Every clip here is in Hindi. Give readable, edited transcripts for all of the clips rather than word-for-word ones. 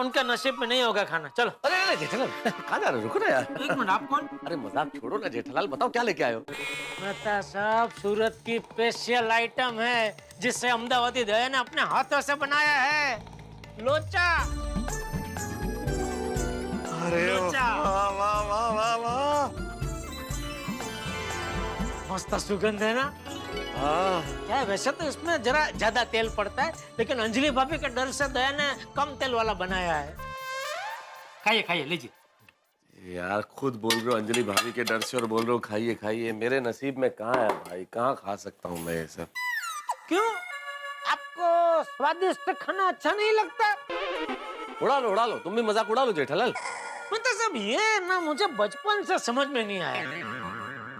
उनके नसीब में नहीं होगा खाना। चलो। अरे अरे जेठालाल कहाँ जा रहे हो? रुको ना यार। एक मिनट, आप कौन? अरे मजाक छोड़ो ना जेठालाल, बताओ क्या लेके आए हो? मेहता साहब, सूरत की स्पेशल आइटम है जिसे अहमदाबादी दया ने अपने हाथों से बनाया है, लोचा। अरे लोचा। वाह वाह वाह वाह वाह। मस्त सुगंध है ना? हाँ। क्या है, वैसे तो इसमें जरा ज्यादा तेल पड़ता है, लेकिन अंजलि भाभी के डर से दया ने कम तेल वाला बनाया है। खाइए खाइए, लीजिए। यार खुद बोल रहे हो अंजलि भाभी के डर से और बोल रहे हो खाइए खाइए। मेरे नसीब में कहाँ है भाई, कहाँ खा सकता हूँ मैं ये सब। क्यों, आपको स्वादिष्ट खाना अच्छा नहीं लगता? उड़ा लो, तुम भी मजाक उड़ा लो जेठालाल। मतलब सब ये ना मुझे बचपन से समझ में नहीं आया।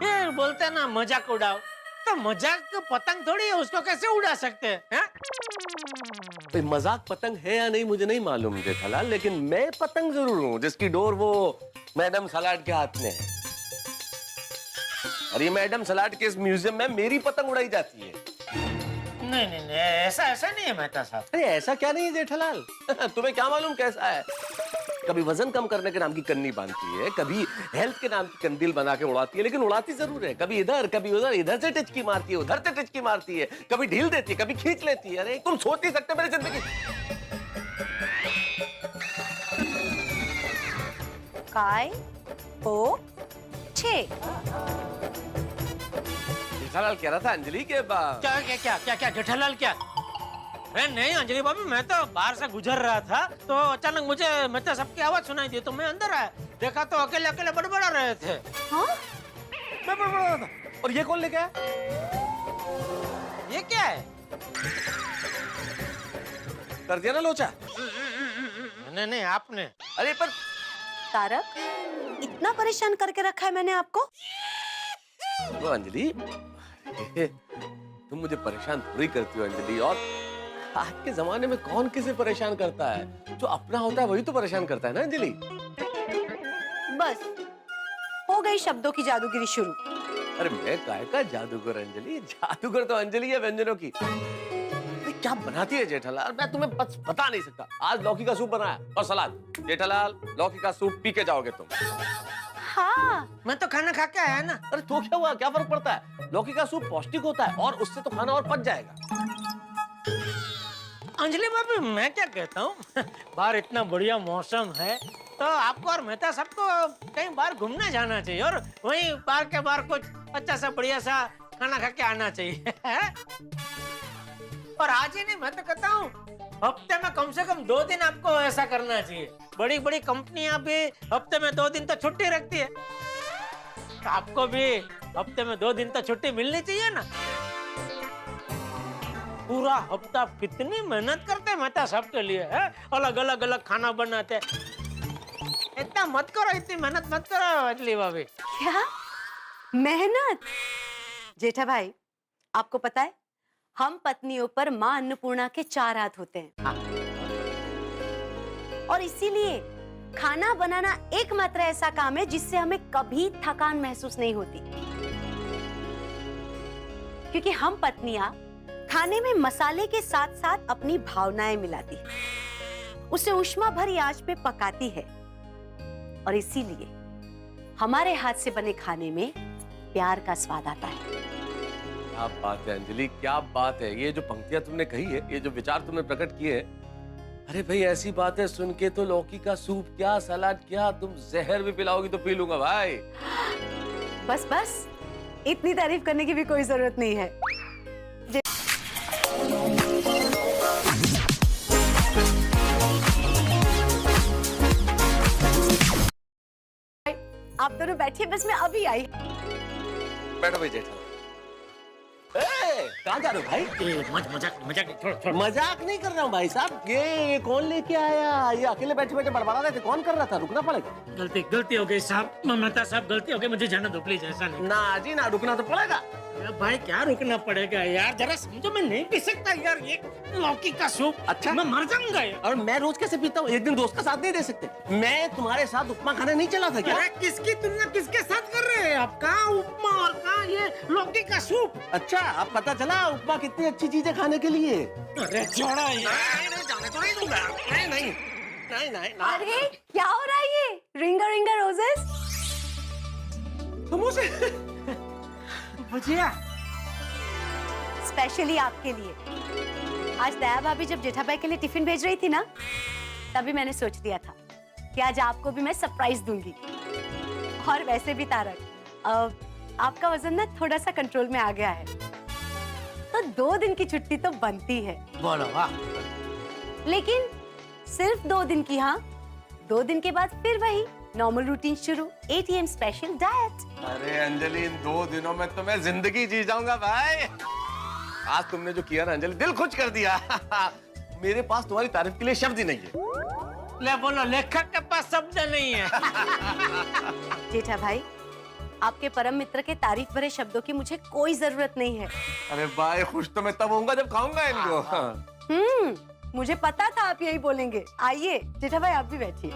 ये बोलते हैं ना मजाक उड़ाओ, तो मजाक का पतंग थोड़ी है, उसको कैसे उड़ा सकते हैं? तो मजाक पतंग है या नहीं मुझे नहीं मालूम जेठालाल, लेकिन मैं पतंग जरूर हूँ जिसकी डोर वो मैडम सलाड के हाथ में है। और ये मैडम सलाड के इस म्यूजियम में मेरी पतंग उड़ाई जाती है। नहीं नहीं नहीं, ऐसा नहीं है मेहता साहब। अरे ऐसा क्या नहीं है जेठालाल तुम्हें क्या मालूम कैसा है? कभी वजन कम करने के नाम की कन्नी बांधती है, कभी हेल्थ के नाम की कंदील बना के उड़ाती है, लेकिन उड़ाती जरूर है। कभी इधर कभी उधर, इधर से टिचकी मारती है, उधर से टिचकी मारती है, कभी ढील देती है, कभी खींच लेती है। अरे तुम सोच नहीं सकते मेरी जिंदगी। काय ओ छे। जेठालाल कह रहा था अंजलि के क्या क्या क्या क्या क्या जेठालाल क्या? अरे नहीं अंजलि भाभी, मैं तो बाहर से गुजर रहा था तो अचानक मुझे मेहता साहब की आवाज सुनाई दी, तो मैं अंदर आया, देखा तो अकेले अकेले बड़बड़ा रहे थे। हाँ? मैं बड़बड़ा रहा था। और ये कौन लेके आया? ये क्या है? कर दिया ना लोचा? नहीं नहीं, आपने। अरे पर तारक, इतना परेशान करके रखा है मैंने आपको? तो अंजलि तुम मुझे परेशान थोड़ी करती हो अंजलि। और आज के जमाने में कौन किसे परेशान करता है? जो अपना होता है वही तो परेशान करता है ना अंजलि। बस हो गई शब्दों की जादूगिरी शुरू। अरे मैं काय का जादूगर अंजलि? जादूगर तो अंजलि है व्यंजनों की। अरे क्या बनाती है जेठालाल, मैं तुम्हें बता नहीं सकता। आज लौकी का सूप बनाया और सलाद। जेठालाल लौकी का सूप पी के जाओगे तुम। हाँ, मैं तो खाना खा के आया ना। अरे तो क्या हुआ, क्या फर्क पड़ता है? लौकी का सूप पौष्टिक होता है और उससे तो खाना और पच जाएगा। अंजलि भाभी, मैं क्या कहता हूँ बाहर इतना बढ़िया मौसम है, तो आपको और मेहता साहब को कहीं बाहर घूमने जाना चाहिए और वहीं बाहर के बाहर कुछ अच्छा सा बढ़िया सा खाना खा के आना चाहिए। और आज ही नहीं, मैं तो कहता हूँ हफ्ते में कम से कम 2 दिन आपको ऐसा करना चाहिए। बड़ी बड़ी कंपनियां भी हफ्ते में 2 दिन तो छुट्टी रखती है, तो आपको भी हफ्ते में 2 दिन तो छुट्टी मिलनी चाहिए ना। पूरा हफ्ता कितनी मेहनत करते हैं मेहता साहब के लिए, है? अलग अलग खाना बनाते। इतना मत करो, इतनी मेहनत मत करो अंजलि भाभी। क्या मेहनत? जेठा भाई, आपको पता है हम पत्नियों पर माँ अन्नपूर्णा के 4 हाथ होते हैं। हाँ। और इसीलिए खाना बनाना एकमात्र ऐसा काम है जिससे हमें कभी थकान महसूस नहीं होती, क्योंकि हम पत्नियां खाने में मसाले के साथ साथ अपनी भावनाएं मिलाती है, उसे ऊष्मा भरी आंच पे पकाती है, और इसीलिए हमारे हाथ से बने खाने में प्यार का स्वाद आता है। क्या बात है अंजलि, क्या बात है। ये जो पंक्तियां तुमने कही है, ये जो विचार तुमने प्रकट किए हैं, अरे भाई ऐसी बातें सुन के तो लौकी का सूप क्या, सलाद क्या, तुम जहर भी पिलाओगी तो पी लूंगा भाई। बस बस, इतनी तारीफ करने की भी कोई जरूरत नहीं है। आप दोनों बैठिए, बस मैं अभी आई। बैठो भाई जेठा। कहाँ जा रहे हो भाई? मजाक छोड़। मजाक नहीं कर रहा हूँ भाई साहब। ये कौन लेके आया? ये अकेले बैठे बैठे बड़बड़ा रहे थे, कौन कर रहा था? रुकना पड़ेगा। गलती हो गई साहब, मेहता साहब गलती हो गई, मुझे जाना दो प्लीज, ऐसा नहीं। ना जी ना, रुकना तो पड़ेगा। भाई क्या रुकना पड़ेगा यार, जरा समझो, मैं नहीं पी सकता यार ये लौकी का सूप। अच्छा, मैं मर जाऊंगा यार। और मैं रोज कैसे पीता हूँ? एक दिन दोस्त का साथ नहीं दे सकते? मैं तुम्हारे साथ उपमा खाने नहीं चला था क्या? अरे किसकी तुलना किसके साथ कर रहे हैं आप? कहाँ उपमा और कहाँ ये लौकी का सूप? अच्छा, अब पता चला उपमा कितनी अच्छी चीज है खाने के लिए। अरे छोड़ो यार, जाने तो नहीं दूंगा। नहीं नहीं अरे क्या हो रहा है ये? रिंगा रिंगा रोजेस? तुम उसे भुजिया स्पेशली आपके लिए। आज दया भाभी जब जेठा भाई के लिए टिफिन भेज रही थी ना, तभी मैंने सोच लिया था कि आज आपको भी मैं सरप्राइज दूंगी। और वैसे भी तारक, आपका वजन ना थोड़ा सा कंट्रोल में आ गया है, तो 2 दिन की छुट्टी तो बनती है। बोलो वाह। लेकिन सिर्फ 2 दिन की, हाँ। 2 दिन के बाद फिर वही नॉर्मल रूटीन शुरू, ATM स्पेशल डाइट। अरे अंजलि, इन 2 दिनों में तो मैं जिंदगी जी जाऊंगा भाई। आज तुमने जो किया ना अंजलि, दिल खुश कर दिया। मेरे पास तुम्हारी तारीफ के लिए शब्द ही नहीं है। ले बोलो, लेखक के पास शब्द नहीं है। जेठा भाई, आपके परम मित्र के तारीफ भरे शब्दों की मुझे कोई जरूरत नहीं है। अरे भाई, खुश तो मैं तब होऊंगा जब खाऊंगा इनको। मुझे पता था आप यही बोलेंगे। आइए जेठा भाई, आप भी बैठिए।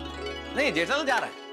नहीं, जेठा जा रहा है।